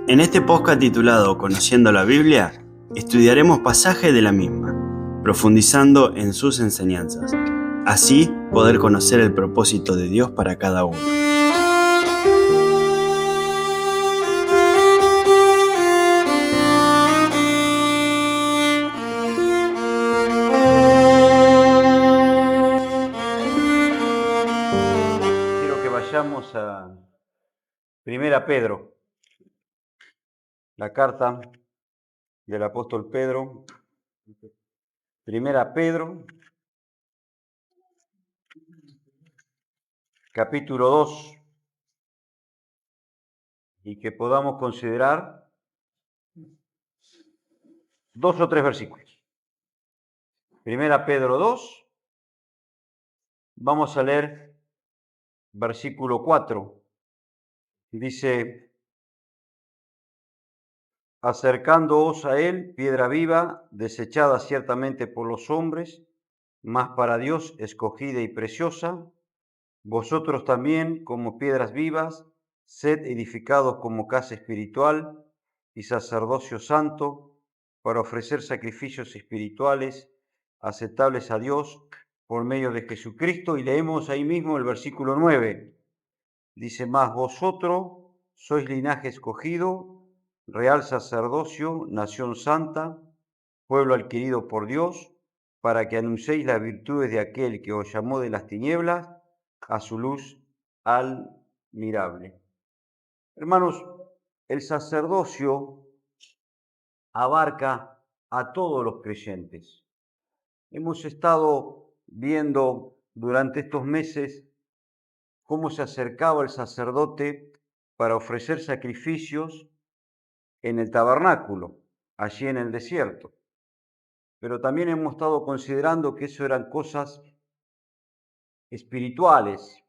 En este podcast titulado Conociendo la Biblia, estudiaremos pasajes de la misma, profundizando en sus enseñanzas. Así poder conocer el propósito de Dios para cada uno. Quiero que vayamos a 1 Pedro, la carta del apóstol Pedro. 1 Pedro, capítulo 2, y que podamos considerar 2 o 3 versículos. 1 Pedro 2, vamos a leer versículo 4, dice: acercándoos a él, piedra viva, desechada ciertamente por los hombres, mas para Dios escogida y preciosa, vosotros también, como piedras vivas, sed edificados como casa espiritual y sacerdocio santo, para ofrecer sacrificios espirituales aceptables a Dios por medio de Jesucristo. Y leemos ahí mismo el versículo 9. Dice: mas vosotros sois linaje escogido, real sacerdocio, nación santa, pueblo adquirido por Dios, para que anunciéis las virtudes de aquel que os llamó de las tinieblas a su luz admirable. Hermanos, el sacerdocio abarca a todos los creyentes. Hemos estado viendo durante estos meses cómo se acercaba el sacerdote para ofrecer sacrificios en el tabernáculo, allí en el desierto. Pero también hemos estado considerando que eso eran cosas espirituales,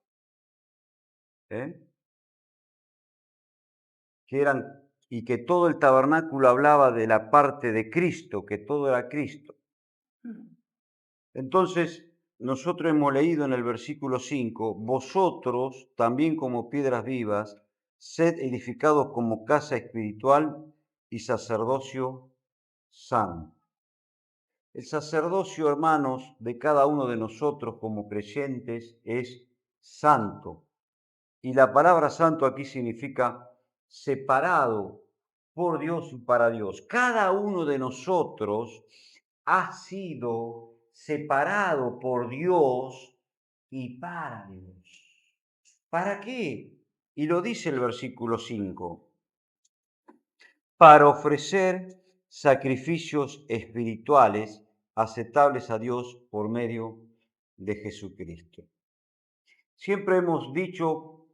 y que todo el tabernáculo hablaba de la parte de Cristo, que todo era Cristo. Entonces, nosotros hemos leído en el versículo 5, vosotros, también como piedras vivas, sed edificados como casa espiritual y sacerdocio santo. El sacerdocio, hermanos, de cada uno de nosotros como creyentes es santo. Y la palabra santo aquí significa separado por Dios y para Dios. Cada uno de nosotros ha sido separado por Dios y para Dios. ¿Para qué? Y lo dice el versículo 5. Para ofrecer sacrificios espirituales aceptables a Dios por medio de Jesucristo. Siempre hemos dicho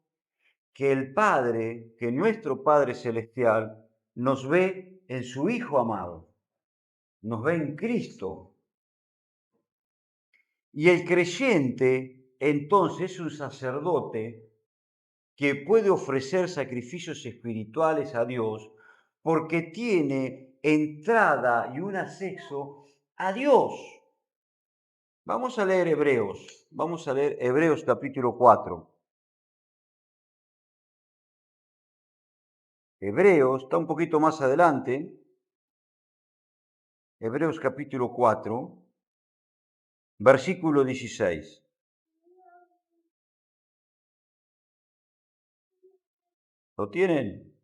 que el Padre, que nuestro Padre Celestial, nos ve en su Hijo amado, nos ve en Cristo. Y el creyente, entonces, es un sacerdote que puede ofrecer sacrificios espirituales a Dios porque tiene entrada y un acceso a Dios. Vamos a leer Hebreos capítulo 4. Hebreos está un poquito más adelante. Hebreos capítulo 4, versículo 16. ¿Lo tienen?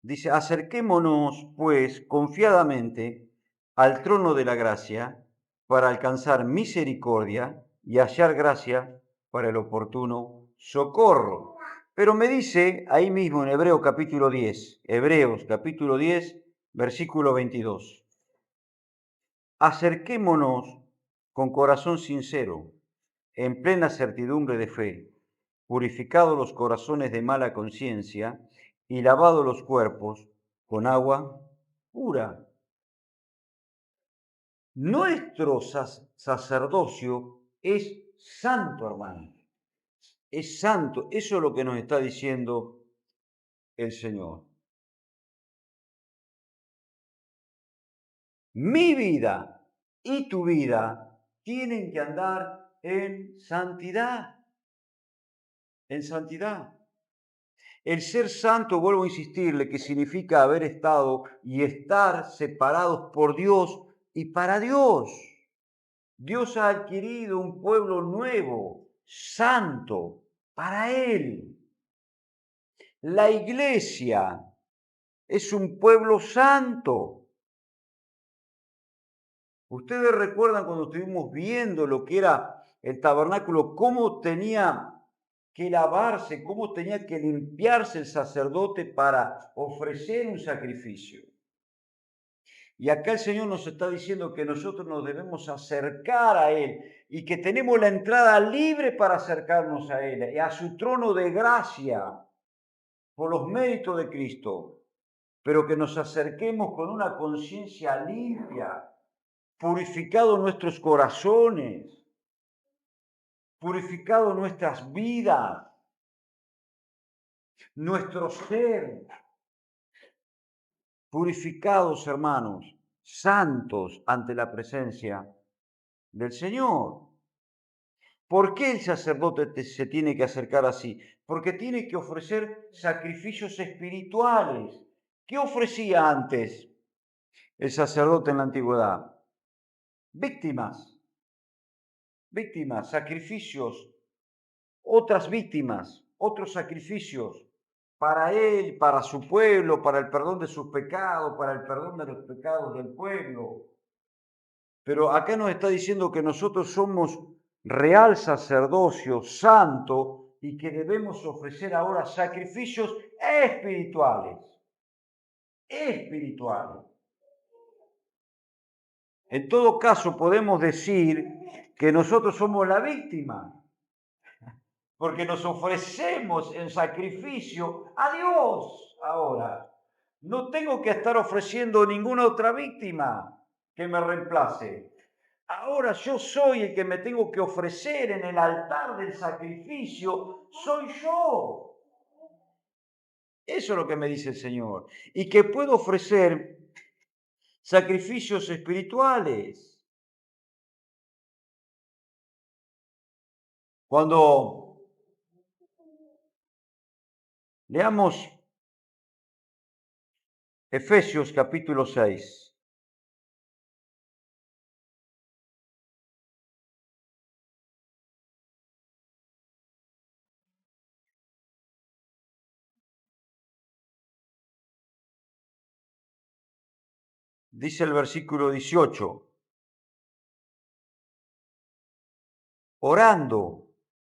Dice: acerquémonos, pues, confiadamente al trono de la gracia para alcanzar misericordia y hallar gracia para el oportuno socorro. Pero me dice ahí mismo en Hebreos capítulo 10, versículo 22. Acerquémonos con corazón sincero, en plena certidumbre de fe, purificados los corazones de mala conciencia y lavados los cuerpos con agua pura. Nuestro sacerdocio es santo, hermano. Es santo. Eso es lo que nos está diciendo el Señor. Mi vida y tu vida tienen que andar en santidad. En santidad. El ser santo, vuelvo a insistirle, que significa haber estado y estar separados por Dios y para Dios. Dios ha adquirido un pueblo nuevo, santo, para Él. La iglesia es un pueblo santo. Ustedes recuerdan cuando estuvimos viendo lo que era el tabernáculo, cómo tenía que lavarse, cómo tenía que limpiarse el sacerdote para ofrecer un sacrificio. Y acá el Señor nos está diciendo que nosotros nos debemos acercar a Él y que tenemos la entrada libre para acercarnos a Él, a su trono de gracia, por los méritos de Cristo, pero que nos acerquemos con una conciencia limpia, purificado nuestros corazones, purificado nuestras vidas, nuestro ser, purificados, hermanos, santos ante la presencia del Señor. ¿Por qué el sacerdote se tiene que acercar así? Porque tiene que ofrecer sacrificios espirituales. ¿Qué ofrecía antes el sacerdote en la antigüedad? Víctimas, víctimas, sacrificios, otras víctimas, otros sacrificios para él, para su pueblo, para el perdón de sus pecados, para el perdón de los pecados del pueblo. Pero acá nos está diciendo que nosotros somos real sacerdocio santo y que debemos ofrecer ahora sacrificios espirituales. Espirituales. En todo caso, podemos decir que nosotros somos la víctima, porque nos ofrecemos en sacrificio a Dios ahora. No tengo que estar ofreciendo ninguna otra víctima que me reemplace. Ahora yo soy el que me tengo que ofrecer en el altar del sacrificio, soy yo. Eso es lo que me dice el Señor. Y que puedo ofrecer sacrificios espirituales. Cuando leamos Efesios capítulo 6, dice el versículo 18, orando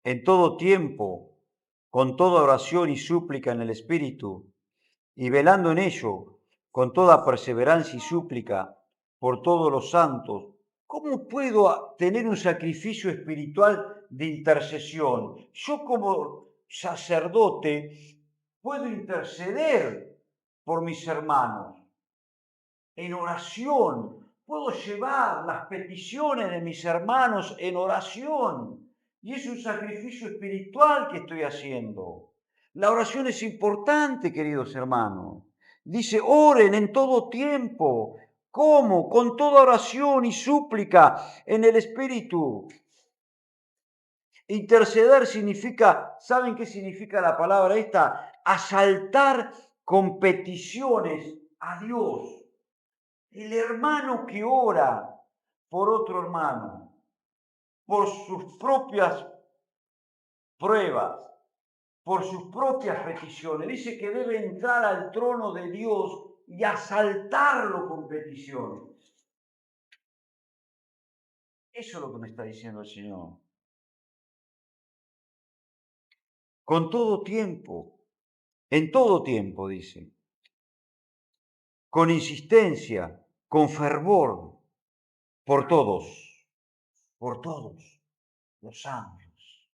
en todo tiempo, con toda oración y súplica en el Espíritu, y velando en ello, con toda perseverancia y súplica por todos los santos. ¿Cómo puedo tener un sacrificio espiritual de intercesión? Yo como sacerdote puedo interceder por mis hermanos en oración. Puedo llevar las peticiones de mis hermanos en oración. Y es un sacrificio espiritual que estoy haciendo. La oración es importante, queridos hermanos. Dice, oren en todo tiempo. ¿Cómo? Con toda oración y súplica en el Espíritu. Interceder significa, ¿saben qué significa la palabra esta? Asaltar con peticiones a Dios. El hermano que ora por otro hermano, por sus propias pruebas, por sus propias peticiones, dice que debe entrar al trono de Dios y asaltarlo con peticiones. Eso es lo que me está diciendo el Señor. Con todo tiempo, en todo tiempo, dice, con insistencia, con fervor, por todos los santos.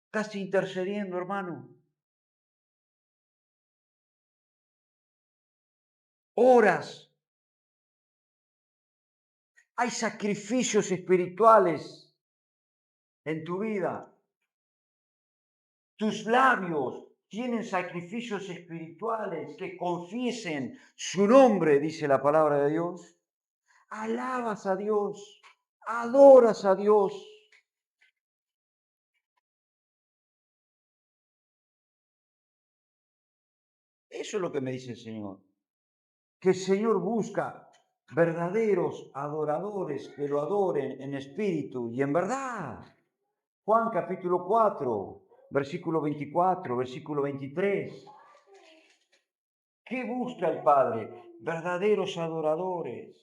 Estás intercediendo, hermano. Oras. Hay sacrificios espirituales en tu vida. Tus labios tienen sacrificios espirituales que confiesen su nombre, dice la palabra de Dios. Alabas a Dios, adoras a Dios. Eso es lo que me dice el Señor. Que el Señor busca verdaderos adoradores que lo adoren en espíritu y en verdad. Juan capítulo 4, versículo 24, versículo 23. ¿Qué busca el Padre? Verdaderos adoradores.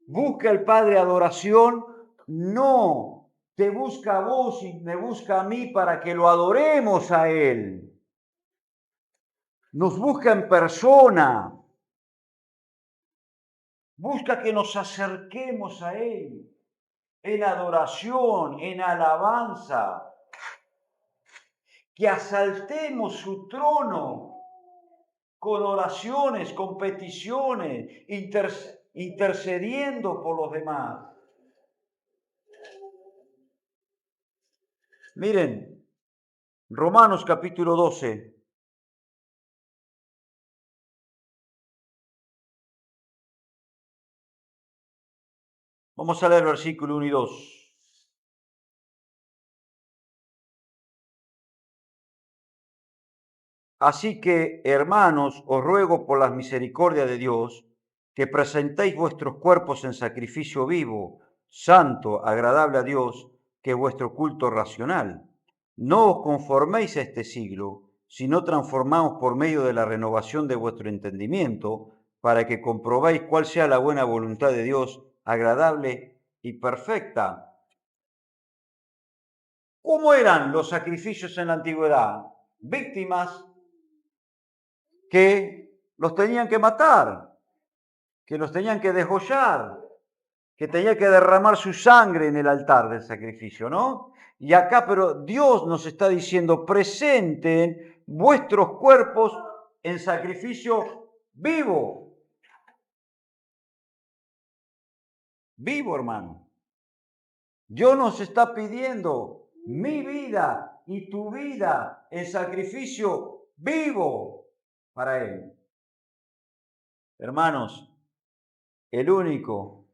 ¿Busca el Padre adoración? No. Te busca a vos y me busca a mí para que lo adoremos a Él. Nos busca en persona. Busca que nos acerquemos a Él en adoración, en alabanza, que asaltemos su trono con oraciones, con peticiones, intercediendo por los demás. Miren, Romanos capítulo 12. Vamos a leer versículo 1 y 2. Así que, hermanos, os ruego por las misericordias de Dios, que presentéis vuestros cuerpos en sacrificio vivo, santo, agradable a Dios, que es vuestro culto racional. No os conforméis a este siglo, sino transformaos por medio de la renovación de vuestro entendimiento, para que comprobéis cuál sea la buena voluntad de Dios, agradable y perfecta. ¿Cómo eran los sacrificios en la antigüedad? Víctimas que los tenían que matar, que los tenían que degollar, que tenía que derramar su sangre en el altar del sacrificio, ¿no? Y acá, pero Dios nos está diciendo, presenten vuestros cuerpos en sacrificio vivo. Vivo, hermano. Dios nos está pidiendo mi vida y tu vida en sacrificio vivo para Él. Hermanos, el único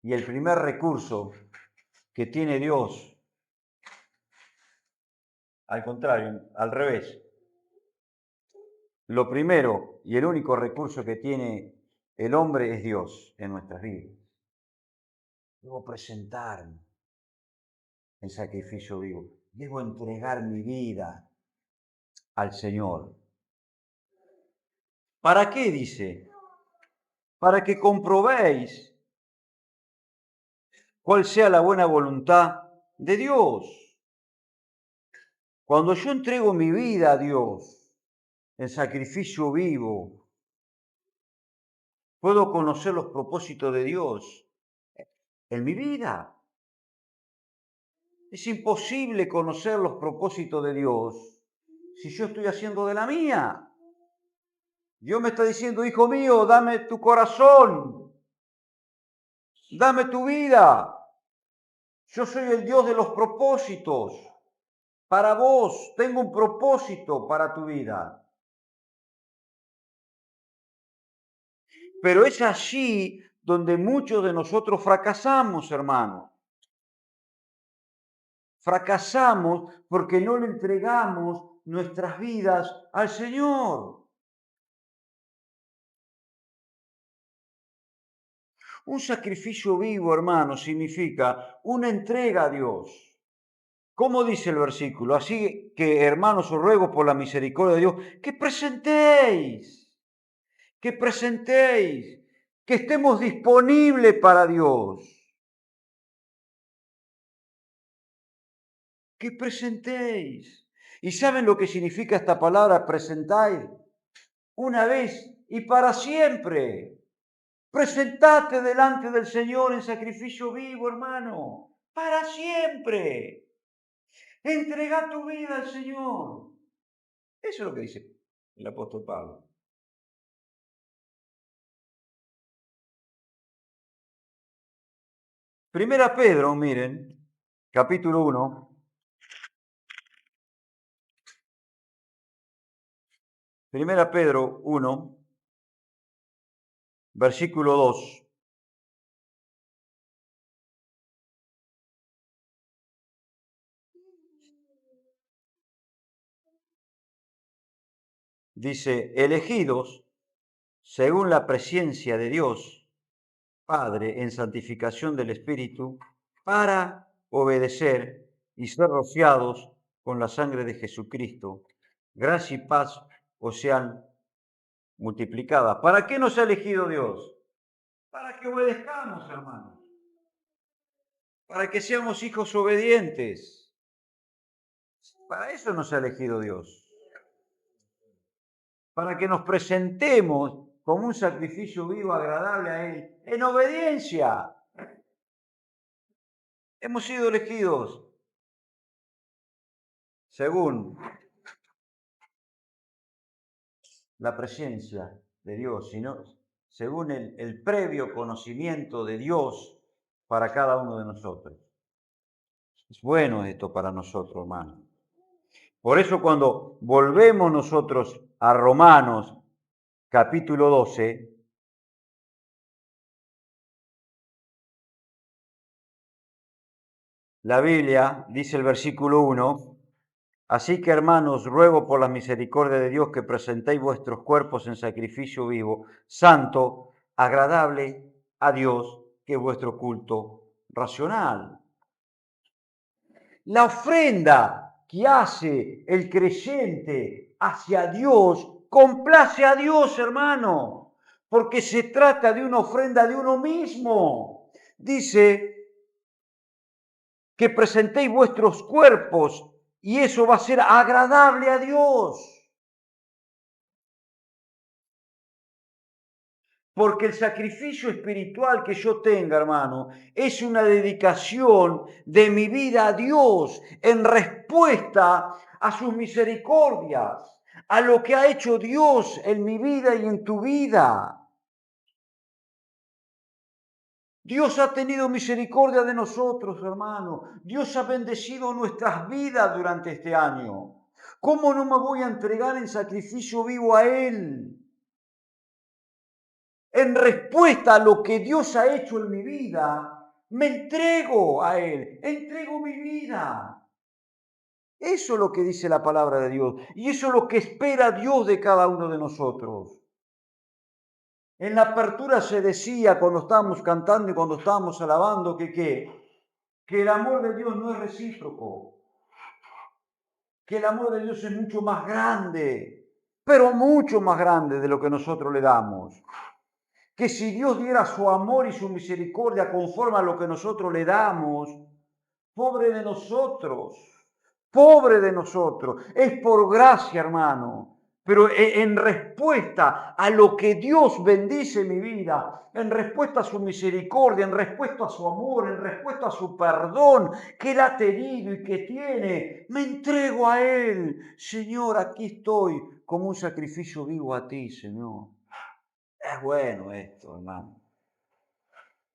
y el primer recurso que tiene Dios, al contrario, al revés, lo primero y el único recurso que tiene el hombre es Dios en nuestras vidas. Debo presentarme en sacrificio vivo, debo entregar mi vida al Señor. ¿Para qué dice? Para que comprobéis cuál sea la buena voluntad de Dios. Cuando yo entrego mi vida a Dios en sacrificio vivo, puedo conocer los propósitos de Dios en mi vida. Es imposible conocer los propósitos de Dios si yo estoy haciendo de la mía. Dios me está diciendo, hijo mío, dame tu corazón, dame tu vida. Yo soy el Dios de los propósitos. Para vos tengo un propósito para tu vida. Pero es allí donde muchos de nosotros fracasamos, hermano. Fracasamos porque no le entregamos nuestras vidas al Señor. Un sacrificio vivo, hermano, significa una entrega a Dios. ¿Cómo dice el versículo? Así que, hermanos, os ruego por la misericordia de Dios, que presentéis, que estemos disponibles para Dios. Que presentéis. ¿Y saben lo que significa esta palabra presentáis? Una vez y para siempre. Presentate delante del Señor en sacrificio vivo, hermano, para siempre. Entrega tu vida al Señor. Eso es lo que dice el apóstol Pablo. Primera Pedro, miren, capítulo 1. Primera Pedro 1, versículo 2. Dice, elegidos según la presencia de Dios, Padre, en santificación del Espíritu, para obedecer y ser rociados con la sangre de Jesucristo. Gracia y paz os sean multiplicadas. ¿Para qué nos ha elegido Dios? Para que obedezcamos, hermanos. Para que seamos hijos obedientes. Para eso nos ha elegido Dios. Para que nos presentemos como un sacrificio vivo, agradable a Él, en obediencia. Hemos sido elegidos según la presencia de Dios, sino según el previo conocimiento de Dios para cada uno de nosotros. Es bueno esto para nosotros, hermanos. Por eso cuando volvemos nosotros a Romanos capítulo 12, la Biblia dice el versículo 1, así que hermanos, ruego por la misericordia de Dios que presentéis vuestros cuerpos en sacrificio vivo, santo, agradable a Dios, que es vuestro culto racional. La ofrenda que hace el creyente hacia Dios complace a Dios, hermano, porque se trata de una ofrenda de uno mismo. Dice que presentéis vuestros cuerpos y eso va a ser agradable a Dios. Porque el sacrificio espiritual que yo tenga, hermano, es una dedicación de mi vida a Dios en respuesta a sus misericordias, a lo que ha hecho Dios en mi vida y en tu vida. Dios ha tenido misericordia de nosotros, hermano. Dios ha bendecido nuestras vidas durante este año. ¿Cómo no me voy a entregar en sacrificio vivo a Él? En respuesta a lo que Dios ha hecho en mi vida, me entrego a Él, entrego mi vida. Eso es lo que dice la palabra de Dios y eso es lo que espera Dios de cada uno de nosotros. En la apertura se decía cuando estábamos cantando y cuando estábamos alabando que el amor de Dios no es recíproco, que el amor de Dios es mucho más grande, pero mucho más grande de lo que nosotros le damos. Que si Dios diera su amor y su misericordia conforme a lo que nosotros le damos, pobre de nosotros, es por gracia, hermano. Pero en respuesta a lo que Dios bendice mi vida, en respuesta a su misericordia, en respuesta a su amor, en respuesta a su perdón que Él ha tenido y que tiene, me entrego a Él. Señor, aquí estoy como un sacrificio vivo a ti, Señor. Es bueno esto, hermano.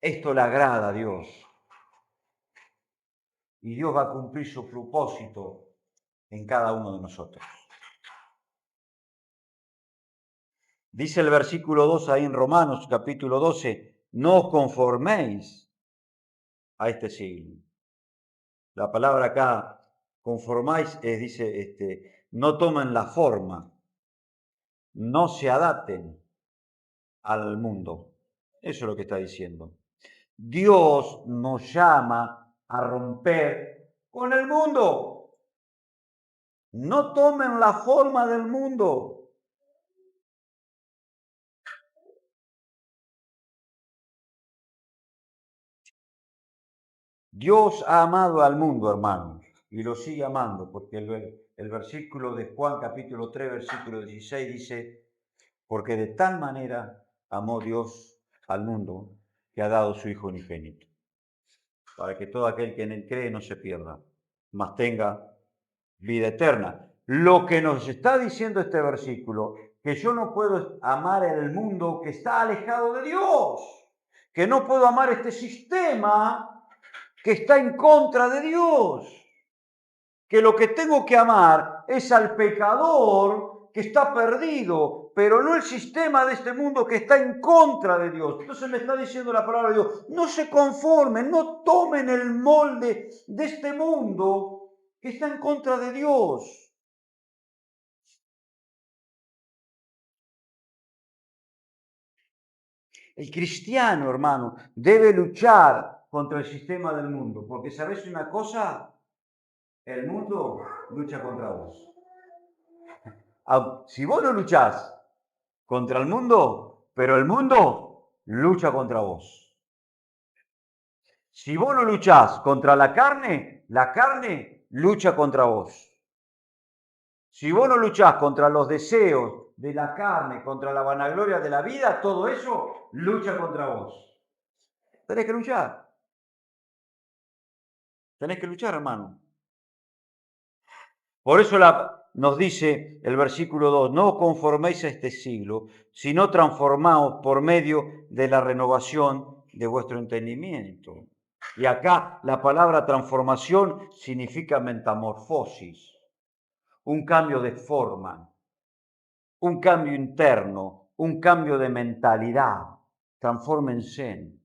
Esto le agrada a Dios. Y Dios va a cumplir su propósito en cada uno de nosotros. Dice el versículo 2 ahí en Romanos capítulo 12, no os conforméis a este siglo. La palabra acá, conformáis, dice, no tomen la forma, no se adapten al mundo. Eso es lo que está diciendo. Dios nos llama a romper con el mundo. No tomen la forma del mundo. Dios ha amado al mundo, hermanos, y lo sigue amando, porque el versículo de Juan capítulo 3, versículo 16 dice, porque de tal manera amó Dios al mundo que ha dado su Hijo unigénito, para que todo aquel que en él cree no se pierda, mas tenga vida eterna. Lo que nos está diciendo este versículo, que yo no puedo amar el mundo que está alejado de Dios, que no puedo amar este sistema que está en contra de Dios, que lo que tengo que amar es al pecador que está perdido, pero no el sistema de este mundo que está en contra de Dios. Entonces me está diciendo la palabra de Dios, no se conformen, no tomen el molde de este mundo que está en contra de Dios. El cristiano, hermano, debe luchar contra el sistema del mundo, porque ¿sabes una cosa? El mundo lucha contra vos. Si vos no luchás contra el mundo, pero el mundo lucha contra vos. Si vos no luchás contra la carne lucha contra vos. Si vos no luchás contra los deseos de la carne, contra la vanagloria de la vida, todo eso lucha contra vos. Tenés que luchar. Tenés que luchar, hermano. Por eso nos dice el versículo 2, no os conforméis a este siglo, sino transformaos por medio de la renovación de vuestro entendimiento. Y acá la palabra transformación significa metamorfosis, un cambio de forma, un cambio interno, un cambio de mentalidad. Transfórmense.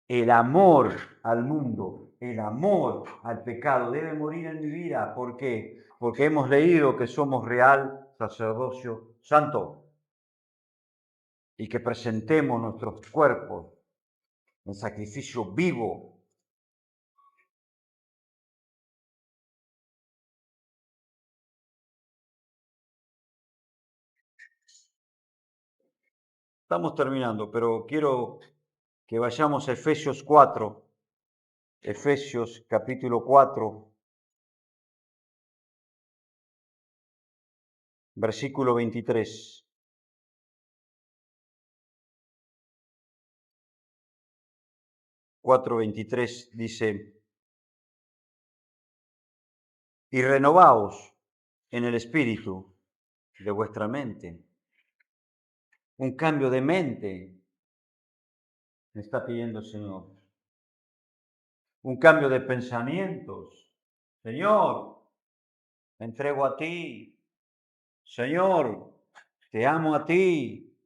El amor al mundo, el amor al pecado debe morir en mi vida. ¿Por qué? Porque hemos leído que somos real sacerdocio santo y que presentemos nuestros cuerpos en sacrificio vivo. Estamos terminando, pero quiero que vayamos a Efesios 4, Efesios capítulo 4, versículo 23. 4:23 dice, y renovaos en el espíritu de vuestra mente. Un cambio de mente me está pidiendo el Señor. Un cambio de pensamientos. Señor, me entrego a ti. Señor, te amo a ti.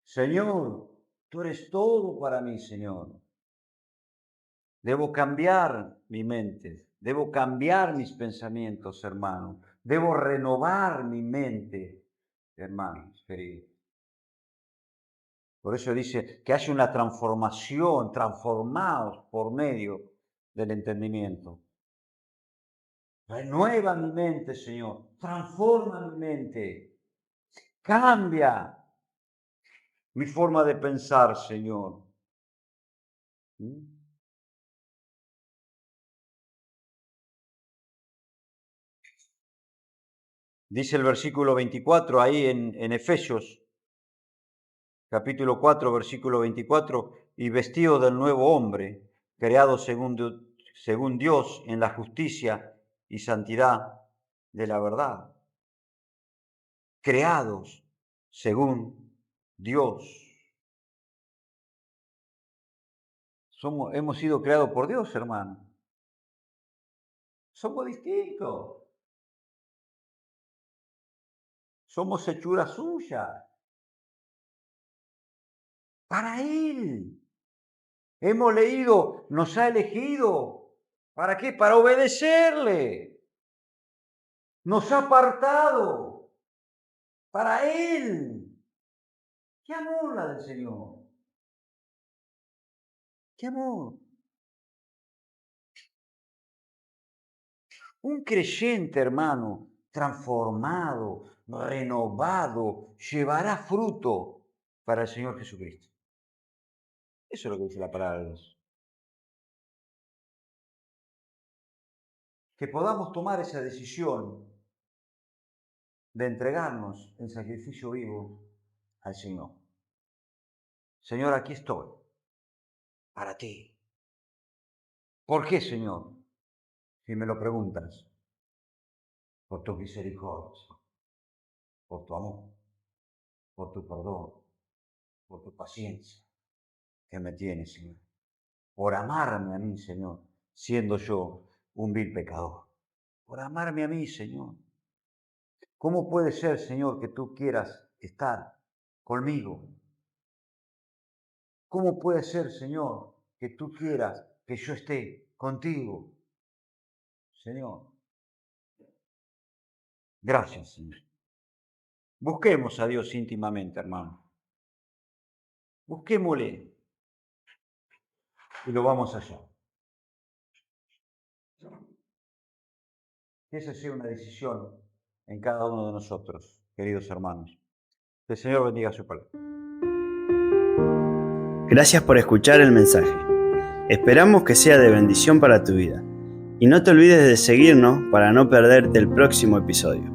Señor, tú eres todo para mí, Señor. Debo cambiar mi mente. Debo cambiar mis pensamientos, hermano. Debo renovar mi mente, hermanos queridos. Por eso dice que hace una transformación, transformados por medio del entendimiento. Renueva mi mente, Señor. Transforma mi mente. Cambia mi forma de pensar, Señor. ¿Mm? Dice el versículo 24 ahí en Efesios, capítulo 4, versículo 24, y vestido del nuevo hombre, creado según Dios en la justicia y santidad de la verdad. Creados según Dios. Hemos sido creados por Dios, hermano. Somos distintos. Somos hechura suya. Para Él. Hemos leído, nos ha elegido. ¿Para qué? Para obedecerle. Nos ha apartado. Para Él. ¿Qué amor la del Señor? ¿Qué amor? Un creyente, hermano, transformado, renovado, llevará fruto para el Señor Jesucristo. Eso es lo que dice la palabra de Dios. Que podamos tomar esa decisión de entregarnos en sacrificio vivo al Señor. Señor, aquí estoy, para ti. ¿Por qué, Señor? Si me lo preguntas, por tu misericordia, por tu amor, por tu perdón, por tu paciencia que me tienes, Señor. Por amarme a mí, Señor, siendo yo un vil pecador. Por amarme a mí, Señor. ¿Cómo puede ser, Señor, que tú quieras estar conmigo? ¿Cómo puede ser, Señor, que tú quieras que yo esté contigo? Señor, gracias, Señor. Busquemos a Dios íntimamente, hermano. Busquémosle y lo vamos a hallar. Que esa sea una decisión en cada uno de nosotros, queridos hermanos. Que el Señor bendiga su palabra. Gracias por escuchar el mensaje. Esperamos que sea de bendición para tu vida. Y no te olvides de seguirnos para no perderte el próximo episodio.